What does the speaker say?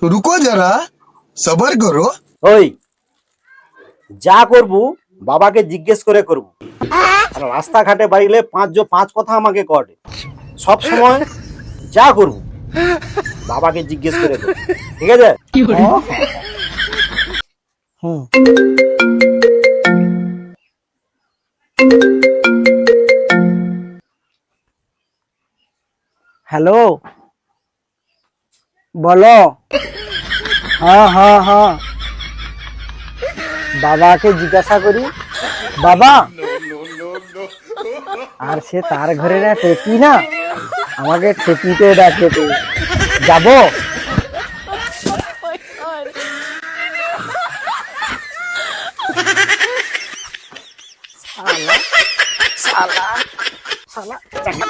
रुको जरा सबर करो। ওই যা করবো বাবাকে জিজ্ঞেস করে করবো। আর রাস্তাঘাটে বাড়িলে পাঁচ কথা আমাকে করে। সব সময় যা করবো বাবাকে জিজ্ঞেস করে করবো, ঠিক আছে? হুম। হ্যালো, বলো। হ্যাঁ হ্যাঁ হ্যাঁ, বাবাকে জিজ্ঞাসা করি। বাবা, আর সে তার ঘরে না টেপি না, আমাকে টেপিতে ডাকে। তো যাবো? শালা শালা শালা